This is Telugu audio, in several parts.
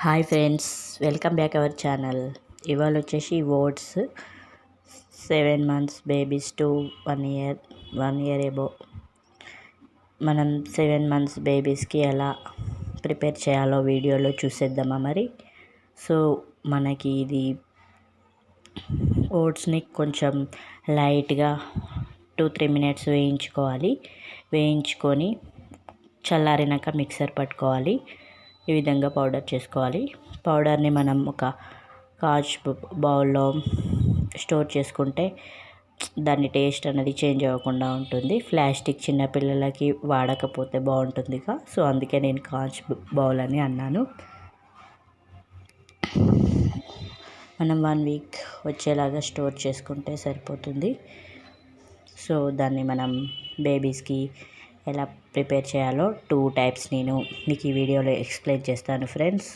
Hi friends, welcome back our channel. ఇవాళ వచ్చేసి oats 7 months babies to 1 year above. మనం 7 months బేబీస్కి ఎలా ప్రిపేర్ చేయాలో వీడియోలో చూసేద్దామా మరి. సో మనకి ఇది ఓట్స్ని కొంచెం లైట్గా 2-3 minutes వేయించుకొని చల్లారినాక మిక్సర్ పట్టుకోవాలి. ఈ విధంగా పౌడర్ చేసుకోవాలి. పౌడర్ని మనం ఒక కాచ్ బౌల్లో స్టోర్ చేసుకుంటే దాని టేస్ట్ అనేది చేంజ్ అవ్వకుండా ఉంటుంది. ప్లాస్టిక్ చిన్నపిల్లలకి వాడకపోతే బాగుంటుందిగా, సో అందుకే నేను కాచ్ బౌల్ అని అన్నాను. మనం 1 week వచ్చేలాగా స్టోర్ చేసుకుంటే సరిపోతుంది. సో దాన్ని మనం బేబీస్కి ఎలా ప్రిపేర్ చేయాలో 2 types నేను మీకు ఈ వీడియోలో ఎక్స్ప్లెయిన్ చేస్తాను ఫ్రెండ్స్.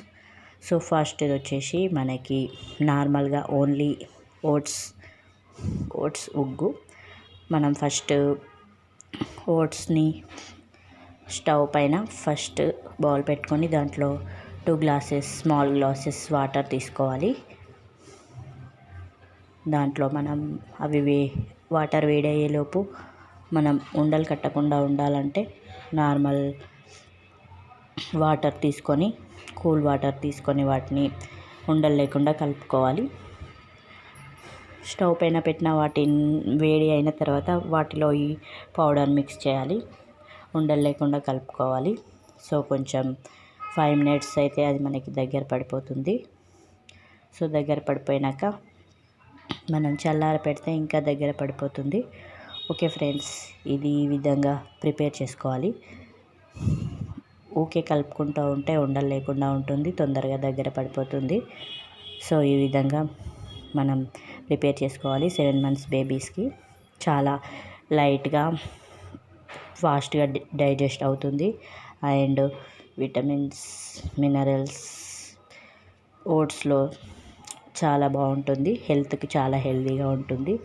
సో ఫస్ట్ ఇది వచ్చేసి మనకి నార్మల్గా ఓన్లీ ఓట్స్ ఉగ్గు. మనం ఫస్ట్ ఓట్స్ని స్టవ్ పైన ఫస్ట్ బౌల్ పెట్టుకొని దాంట్లో 2 స్మాల్ గ్లాసెస్ వాటర్ తీసుకోవాలి. దాంట్లో మనం వాటర్ వేడయ్యేలోపు మనం ఉండలు కట్టకుండా ఉండాలంటే నార్మల్ వాటర్ తీసుకొని, కూల్ వాటర్ తీసుకొని వాటిని ఉండలు లేకుండా కలుపుకోవాలి. స్టవ్ పైన పెట్టిన వాటిని వేడి అయిన తర్వాత వాటిలో ఈ పౌడర్ మిక్స్ చేయాలి, ఉండలు లేకుండా కలుపుకోవాలి. సో కొంచెం 5 minutes అయితే అది మనకి దగ్గర పడిపోతుంది. సో దగ్గర పడిపోయినాక మనం చల్లార పెడితే ఇంకా దగ్గర పడిపోతుంది. ఓకే ఫ్రెండ్స్, ఇది ఈ విధంగా ప్రిపేర్ చేసుకోవాలి. ఊకే కలుపుకుంటూ ఉంటే ఉండలు లేకుండా ఉంటుంది, తొందరగా దగ్గర పడిపోతుంది. సో ఈ విధంగా మనం ప్రిపేర్ చేసుకోవాలి 7 months బేబీస్కి. చాలా లైట్గా ఫాస్ట్గా డైజెస్ట్ అవుతుంది అండ్ విటమిన్స్, మినరల్స్ ఓట్స్లో చాలా బాగుంటుంది, హెల్త్కి చాలా హెల్తీగా ఉంటుంది.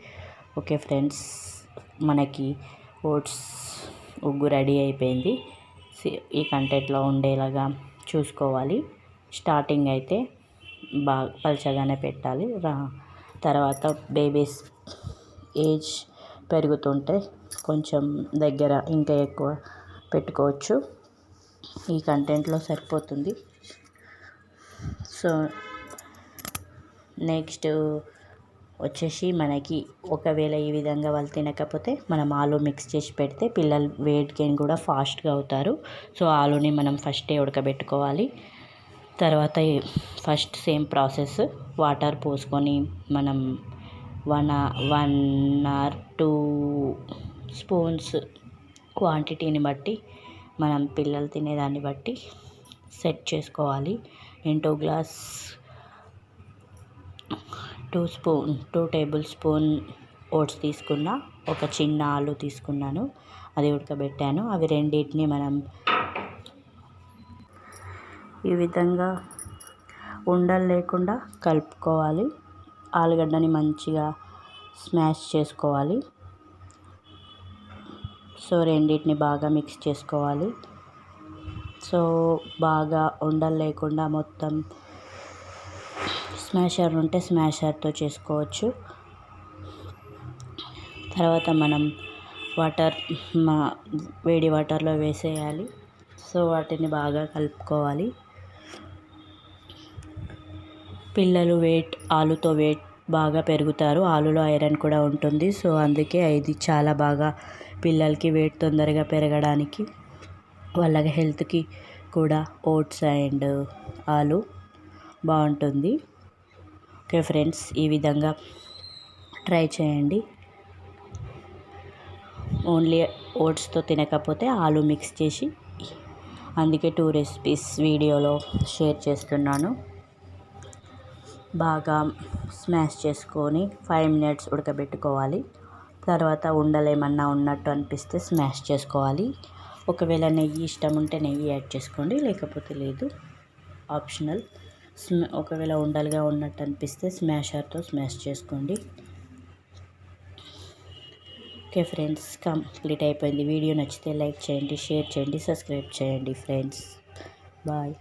ఓకే ఫ్రెండ్స్, మనకి ఓట్స్ ఉగ్గు రెడీ అయిపోయింది. ఈ కంటెంట్లో ఉండేలాగా చూసుకోవాలి. స్టార్టింగ్ అయితే బాగా పలచగానే పెట్టాలి. తర్వాత బేబీస్ ఏజ్ పెరుగుతుంటే కొంచెం దగ్గర ఇంకా ఎక్కువ పెట్టుకోవచ్చు. ఈ కంటెంట్లో సరిపోతుంది. సో నెక్స్ట్ వచ్చేసి మనకి ఒకవేళ ఈ విధంగా వాళ్ళు తినకపోతే మనం ఆలు మిక్స్ చేసి పెడితే పిల్లలు వెయిట్ గెయిన్ కూడా ఫాస్ట్గా అవుతారు. సో ఆలుని మనం ఫస్టే ఉడకబెట్టుకోవాలి. తర్వాత ఫస్ట్ సేమ్ ప్రాసెస్, వాటర్ పోసుకొని మనం 1 or 2 spoons క్వాంటిటీని బట్టి మనం పిల్లలు తినేదాన్ని బట్టి సెట్ చేసుకోవాలి. నేను 2 tablespoon ఓట్స్ తీసుకున్నా, ఒక చిన్న ఆలు తీసుకున్నాను, అది ఉడకబెట్టాను. అవి రెండింటిని మనం ఈ విధంగా ఉండలు లేకుండా కలుపుకోవాలి. ఆలుగడ్డని మంచిగా స్మాష్ చేసుకోవాలి. సో రెండింటిని బాగా మిక్స్ చేసుకోవాలి. సో బాగా ఉండలు లేకుండా మొత్తం స్మాషర్ ఉంటే స్మాషర్తో చేసుకోవచ్చు. తర్వాత మనం వేడి వాటర్లో వేసేయాలి. సో వాటిని బాగా కలుపుకోవాలి. పిల్లలు ఆలుతో వెయిట్ బాగా పెరుగుతారు. ఆలులో ఐరన్ కూడా ఉంటుంది. సో అందుకే ఇది చాలా బాగా పిల్లలకి వెయిట్ తొందరగా పెరగడానికి, వాళ్ళ హెల్త్కి కూడా ఓట్స్ అండ్ ఆలు బాగుంటుంది. ఓకే ఫ్రెండ్స్, ఈ విధంగా ట్రై చేయండి. ఓన్లీ ఓట్స్తో తినకపోతే ఆలు మిక్స్ చేసి, అందుకే 2 recipes వీడియోలో షేర్ చేస్తున్నాను. బాగా స్మాష్ చేసుకొని 5 minutes ఉడకబెట్టుకోవాలి. తర్వాత ఉండలు ఏమన్నా ఉన్నట్టు అనిపిస్తే స్మాష్ చేసుకోవాలి. ఒకవేళ నెయ్యి ఇష్టం ఉంటే నెయ్యి యాడ్ చేసుకోండి, లేకపోతే లేదు, ఆప్షనల్. ఒకవేళ ఉండలుగా ఉన్నట్టు అనిపిస్తే స్మాషర్తో స్మాష్ చేసుకోండి. ఓకే ఫ్రెండ్స్, కంప్లీట్ అయిపోయింది. వీడియో నచ్చితే లైక్ చేయండి, షేర్ చేయండి, సబ్స్క్రైబ్ చేయండి ఫ్రెండ్స్. బాయ్.